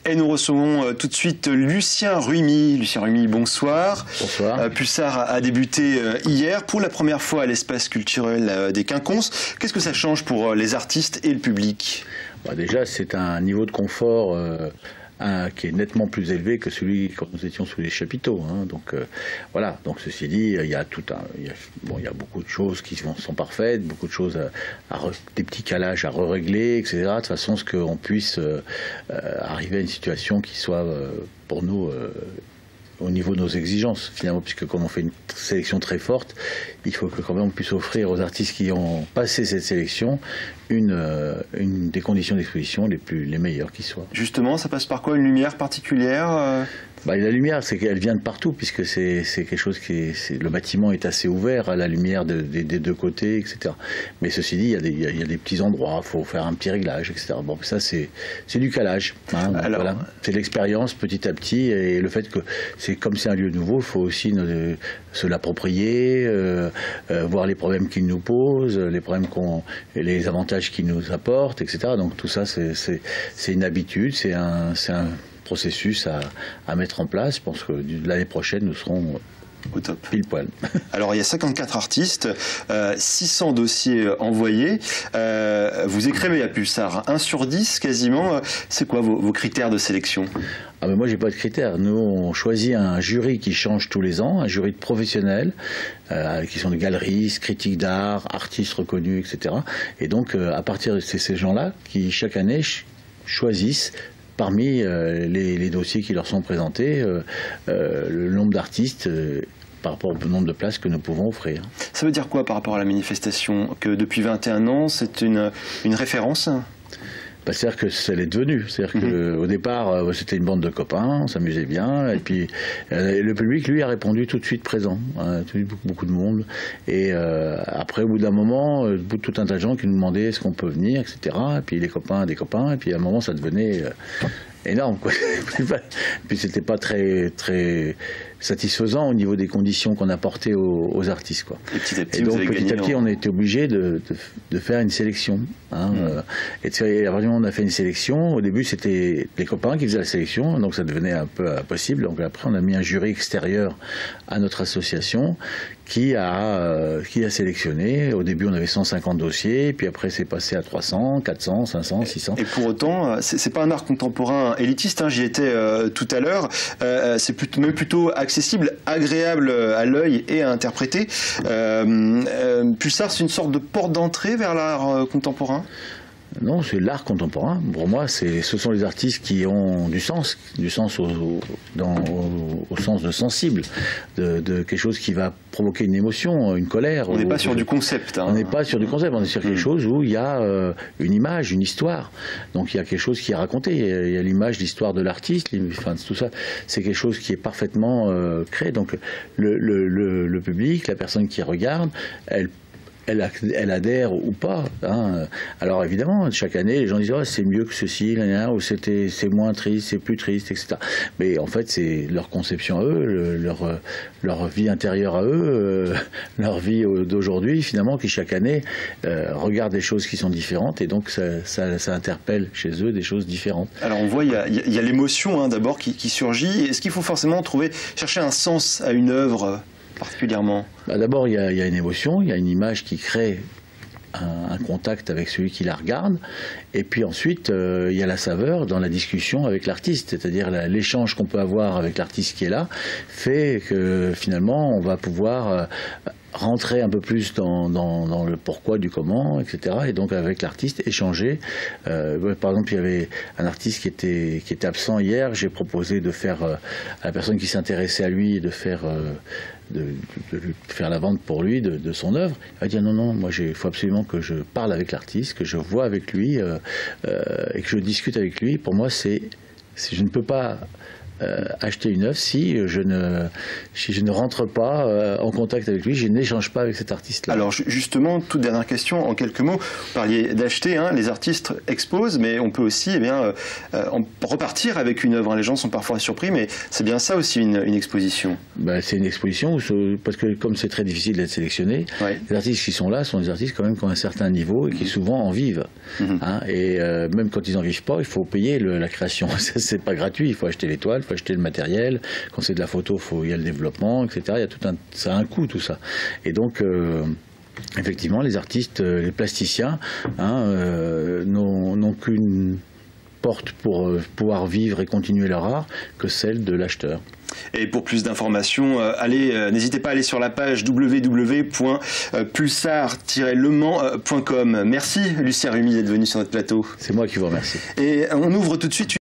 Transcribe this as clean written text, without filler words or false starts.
Et nous recevons tout de suite Lucien Rumi. Lucien Rumi, bonsoir. Bonsoir. Pulsar a débuté hier pour la première fois à l'espace culturel des Quinconces. Qu'est-ce que ça change pour les artistes et le public? Déjà, c'est un niveau de confort qui est nettement plus élevé que celui quand nous étions sous les chapiteaux. Donc voilà. Donc ceci dit, il y a il y a beaucoup de choses qui sont parfaites, beaucoup de choses, des petits calages à régler, etc. De façon à ce qu'on puisse arriver à une situation qui soit pour nous au niveau de nos exigences, finalement, puisque comme on fait une sélection très forte, il faut que quand même on puisse offrir aux artistes qui ont passé cette sélection des conditions d'exposition les meilleures qui soient. Justement, ça passe par quoi? Une lumière particulière? La lumière, c'est qu'elle vient de partout, puisque c'est quelque chose le bâtiment est assez ouvert à la lumière des deux côtés, etc. Mais ceci dit, il y a des petits endroits, il faut faire un petit réglage, etc. Bon, ça c'est du calage. Alors, voilà. C'est l'expérience petit à petit, et le fait que comme c'est un lieu nouveau, il faut aussi se l'approprier, voir les problèmes qu'il nous pose, les avantages qu'il nous apporte, etc. Donc tout ça, c'est une habitude, c'est un processus à mettre en place. Je pense que l'année prochaine, nous serons au top. Pile poil. Alors, il y a 54 artistes, 600 dossiers envoyés. Vous écrivez à Pulsar 1 sur 10 quasiment. C'est quoi vos critères de sélection? Moi, j'ai pas de critères. Nous, on choisit un jury qui change tous les ans, un jury de professionnels, qui sont des galeristes, critiques d'art, artistes reconnus, etc. Et donc, à partir de ces gens-là, qui chaque année choisissent parmi les dossiers qui leur sont présentés, le nombre d'artistes par rapport au nombre de places que nous pouvons offrir. Ça veut dire quoi par rapport à la manifestation? Que depuis 21 ans, c'est une référence? C'est-à-dire que ça l'est devenu. C'est-à-dire qu'au départ, c'était une bande de copains, on s'amusait bien, et puis le public, lui, a répondu tout de suite présent. Beaucoup de monde. Et après, au bout d'un moment, tout un tas de gens qui nous demandaient est-ce qu'on peut venir, etc. Et puis les copains, des copains, et puis à un moment, ça devenait énorme, quoi. Puis c'était pas très satisfaisant au niveau des conditions qu'on apportait aux artistes, quoi. Et donc petit à petit on a été obligé de faire une sélection, et à partir du moment où on a fait une sélection, au début c'était les copains qui faisaient la sélection, donc ça devenait un peu impossible. Donc après on a mis un jury extérieur à notre association qui a sélectionné. Au début on avait 150 dossiers, puis après c'est passé à 300, 400, 500, 600. Et pour autant, c'est pas un art contemporain élitiste, j'y étais tout à l'heure, c'est plutôt accessible, agréable à l'œil et à interpréter. Pulsar, c'est une sorte de porte d'entrée vers l'art contemporain? Non, c'est l'art contemporain. Pour moi, ce sont les artistes qui ont du sens au sens de sensible, de quelque chose qui va provoquer une émotion, une colère. On n'est pas sur du concept. On n'est pas sur du concept, on est sur quelque chose où il y a une image, une histoire. Donc il y a quelque chose qui est raconté. Il y a l'image, l'histoire de l'artiste, tout ça. C'est quelque chose qui est parfaitement créé. Donc le public, la personne qui regarde, elle adhère ou pas. Alors évidemment, chaque année, les gens disent oh, c'est mieux que ceci, ou c'est moins triste, c'est plus triste, etc. Mais en fait, c'est leur conception à eux, leur vie intérieure à eux, leur vie d'aujourd'hui, finalement, qui chaque année regarde des choses qui sont différentes, et donc ça interpelle chez eux des choses différentes. Alors on voit, il y a l'émotion d'abord qui surgit. Est-ce qu'il faut forcément chercher un sens à une œuvre particulièrement? D'abord, il y a une émotion, il y a une image qui crée un contact avec celui qui la regarde, et puis ensuite il y a la saveur dans la discussion avec l'artiste, c'est-à-dire l'échange qu'on peut avoir avec l'artiste qui est là fait que finalement on va pouvoir rentrer un peu plus dans le pourquoi du comment, etc. Et donc avec l'artiste échanger. Par exemple, il y avait un artiste qui était absent hier. J'ai proposé de faire à la personne qui s'intéressait à lui de faire la vente pour lui de son œuvre. Il a dit non, moi il faut absolument que je parle avec l'artiste, que je vois avec lui et que je discute avec lui. Pour moi, je ne peux pas acheter une œuvre si je ne rentre pas en contact avec lui, je n'échange pas avec cet artiste-là. Alors justement, toute dernière question, en quelques mots, vous parliez d'acheter, hein, les artistes exposent, mais on peut aussi repartir avec une œuvre. Les gens sont parfois surpris, mais c'est bien ça aussi une exposition. C'est une exposition, parce que comme c'est très difficile d'être sélectionné, les artistes qui sont là sont des artistes quand même qui ont un certain niveau et qui souvent en vivent. Hein, et même quand ils n'en vivent pas, il faut payer la création. C'est pas gratuit, il faut acheter les toiles, il faut acheter le matériel. Quand c'est de la photo, il y a le développement, etc. Il y a ça a un coût tout ça. Et donc effectivement, les artistes, les plasticiens, n'ont qu'une porte pour pouvoir vivre et continuer leur art que celle de l'acheteur. Et pour plus d'informations, n'hésitez pas à aller sur la page www.pulsar-lemans.com. Merci Lucien Rumi d'être venu sur notre plateau. C'est moi qui vous remercie. Et on ouvre tout de suite